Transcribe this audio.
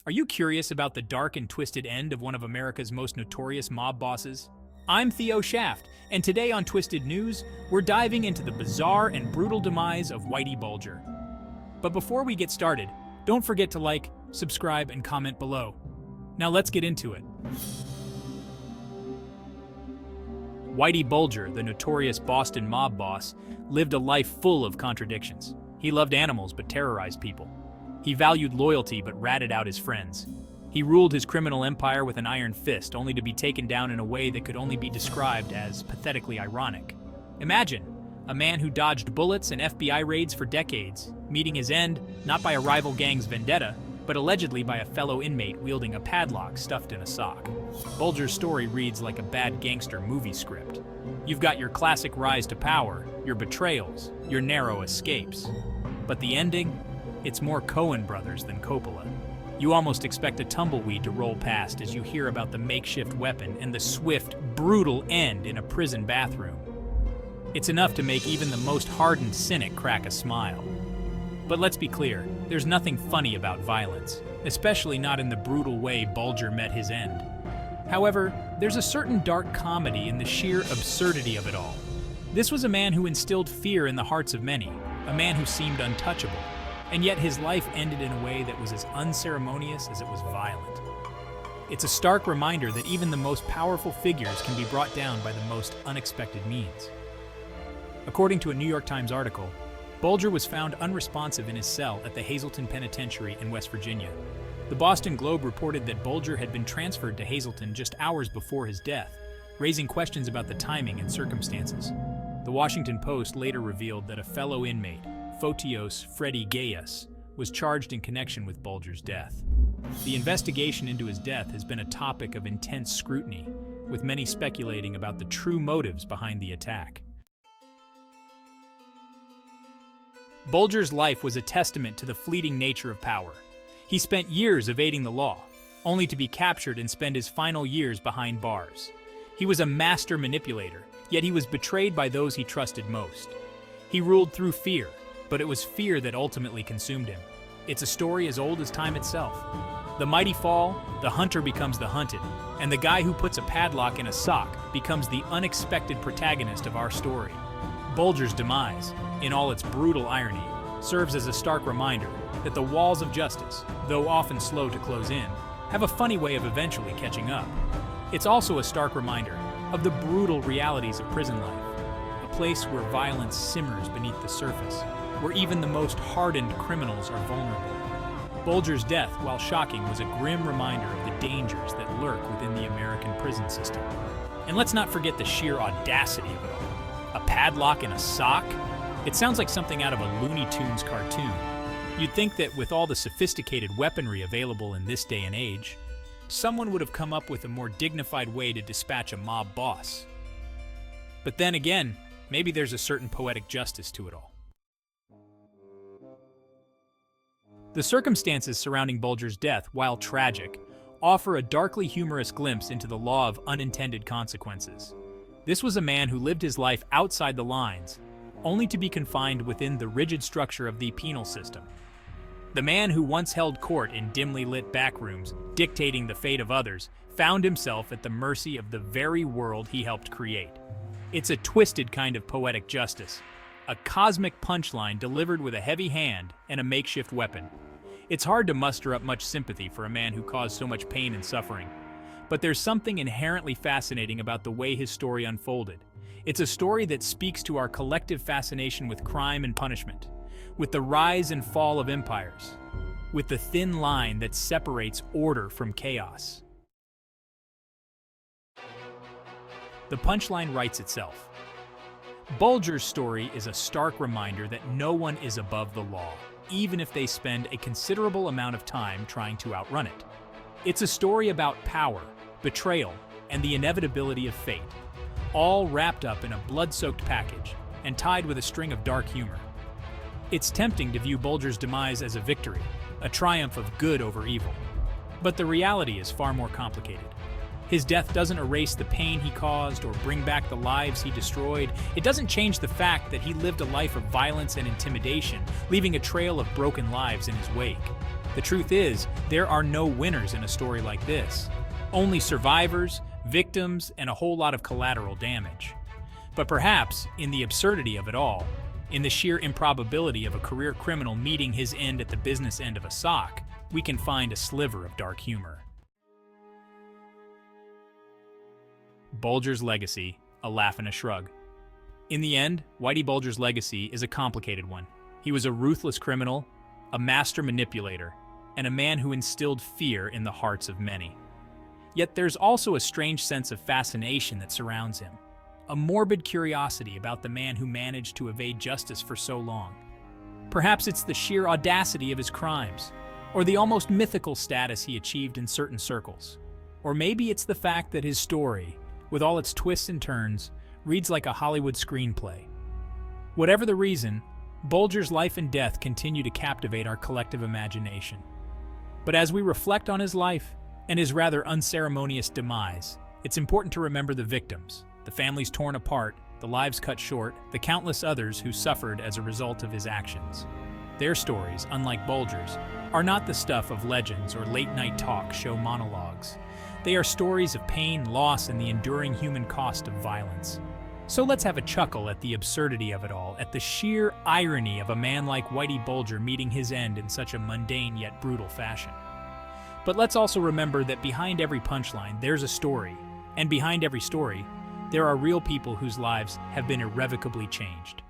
Are you curious about the dark and twisted end of one of America's most notorious mob bosses? I'm Theo Shaft, and today on Twisted News, we're diving into the bizarre and brutal demise of Whitey Bulger. But before we get started, don't forget to like, subscribe, and comment below. Now let's get into it. Whitey Bulger, the notorious Boston mob boss, lived a life full of contradictions. He loved animals but terrorized people. He valued loyalty but ratted out his friends. He ruled his criminal empire with an iron fist, only to be taken down in a way that could only be described as pathetically ironic. Imagine, a man who dodged bullets and FBI raids for decades, meeting his end not by a rival gang's vendetta, but allegedly by a fellow inmate wielding a padlock stuffed in a sock. Bulger's story reads like a bad gangster movie script. You've got your classic rise to power, your betrayals, your narrow escapes. But the ending? It's more Coen brothers than Coppola. You almost expect a tumbleweed to roll past as you hear about the makeshift weapon and the swift, brutal end in a prison bathroom. It's enough to make even the most hardened cynic crack a smile. But let's be clear, there's nothing funny about violence, especially not in the brutal way Bulger met his end. However, there's a certain dark comedy in the sheer absurdity of it all. This was a man who instilled fear in the hearts of many, a man who seemed untouchable. And yet his life ended in a way that was as unceremonious as it was violent. It's a stark reminder that even the most powerful figures can be brought down by the most unexpected means. According to a New York Times article, Bulger was found unresponsive in his cell at the Hazelton Penitentiary in West Virginia. The Boston Globe reported that Bulger had been transferred to Hazelton just hours before his death, raising questions about the timing and circumstances. The Washington Post later revealed that a fellow inmate, Fotios Freddy Gaius, was charged in connection with Bulger's death. The investigation into his death has been a topic of intense scrutiny, with many speculating about the true motives behind the attack. Bulger's life was a testament to the fleeting nature of power. He spent years evading the law, only to be captured and spend his final years behind bars. He was a master manipulator, yet he was betrayed by those he trusted most. He ruled through fear, but it was fear that ultimately consumed him. It's a story as old as time itself. The mighty fall, the hunter becomes the hunted, and the guy who puts a padlock in a sock becomes the unexpected protagonist of our story. Bulger's demise, in all its brutal irony, serves as a stark reminder that the walls of justice, though often slow to close in, have a funny way of eventually catching up. It's also a stark reminder of the brutal realities of prison life, a place where violence simmers beneath the surface, where even the most hardened criminals are vulnerable. Bulger's death, while shocking, was a grim reminder of the dangers that lurk within the American prison system. And let's not forget the sheer audacity of it all. A padlock in a sock? It sounds like something out of a Looney Tunes cartoon. You'd think that with all the sophisticated weaponry available in this day and age, someone would have come up with a more dignified way to dispatch a mob boss. But then again, maybe there's a certain poetic justice to it all. The circumstances surrounding Bulger's death, while tragic, offer a darkly humorous glimpse into the law of unintended consequences. This was a man who lived his life outside the lines, only to be confined within the rigid structure of the penal system. The man who once held court in dimly lit backrooms, dictating the fate of others, found himself at the mercy of the very world he helped create. It's a twisted kind of poetic justice. A cosmic punchline delivered with a heavy hand and a makeshift weapon. It's hard to muster up much sympathy for a man who caused so much pain and suffering. But there's something inherently fascinating about the way his story unfolded. It's a story that speaks to our collective fascination with crime and punishment, with the rise and fall of empires, with the thin line that separates order from chaos. The punchline writes itself. Bulger's story is a stark reminder that no one is above the law, even if they spend a considerable amount of time trying to outrun it. It's a story about power, betrayal, and the inevitability of fate, all wrapped up in a blood-soaked package and tied with a string of dark humor. It's tempting to view Bulger's demise as a victory, a triumph of good over evil. But the reality is far more complicated. His death doesn't erase the pain he caused or bring back the lives he destroyed. It doesn't change the fact that he lived a life of violence and intimidation, leaving a trail of broken lives in his wake. The truth is, there are no winners in a story like this. Only survivors, victims, and a whole lot of collateral damage. But perhaps, in the absurdity of it all, in the sheer improbability of a career criminal meeting his end at the business end of a sock, we can find a sliver of dark humor. Bulger's legacy, a laugh and a shrug. In the end, Whitey Bulger's legacy is a complicated one. He was a ruthless criminal, a master manipulator, and a man who instilled fear in the hearts of many. Yet there's also a strange sense of fascination that surrounds him, a morbid curiosity about the man who managed to evade justice for so long. Perhaps it's the sheer audacity of his crimes, or the almost mythical status he achieved in certain circles. Or maybe it's the fact that his story, with all its twists and turns, reads like a Hollywood screenplay. Whatever the reason, Bulger's life and death continue to captivate our collective imagination. But as we reflect on his life and his rather unceremonious demise, it's important to remember the victims, the families torn apart, the lives cut short, the countless others who suffered as a result of his actions. Their stories, unlike Bulger's, are not the stuff of legends or late-night talk show monologues. They are stories of pain, loss, and the enduring human cost of violence. So let's have a chuckle at the absurdity of it all, at the sheer irony of a man like Whitey Bulger meeting his end in such a mundane yet brutal fashion. But let's also remember that behind every punchline, there's a story. And behind every story, there are real people whose lives have been irrevocably changed.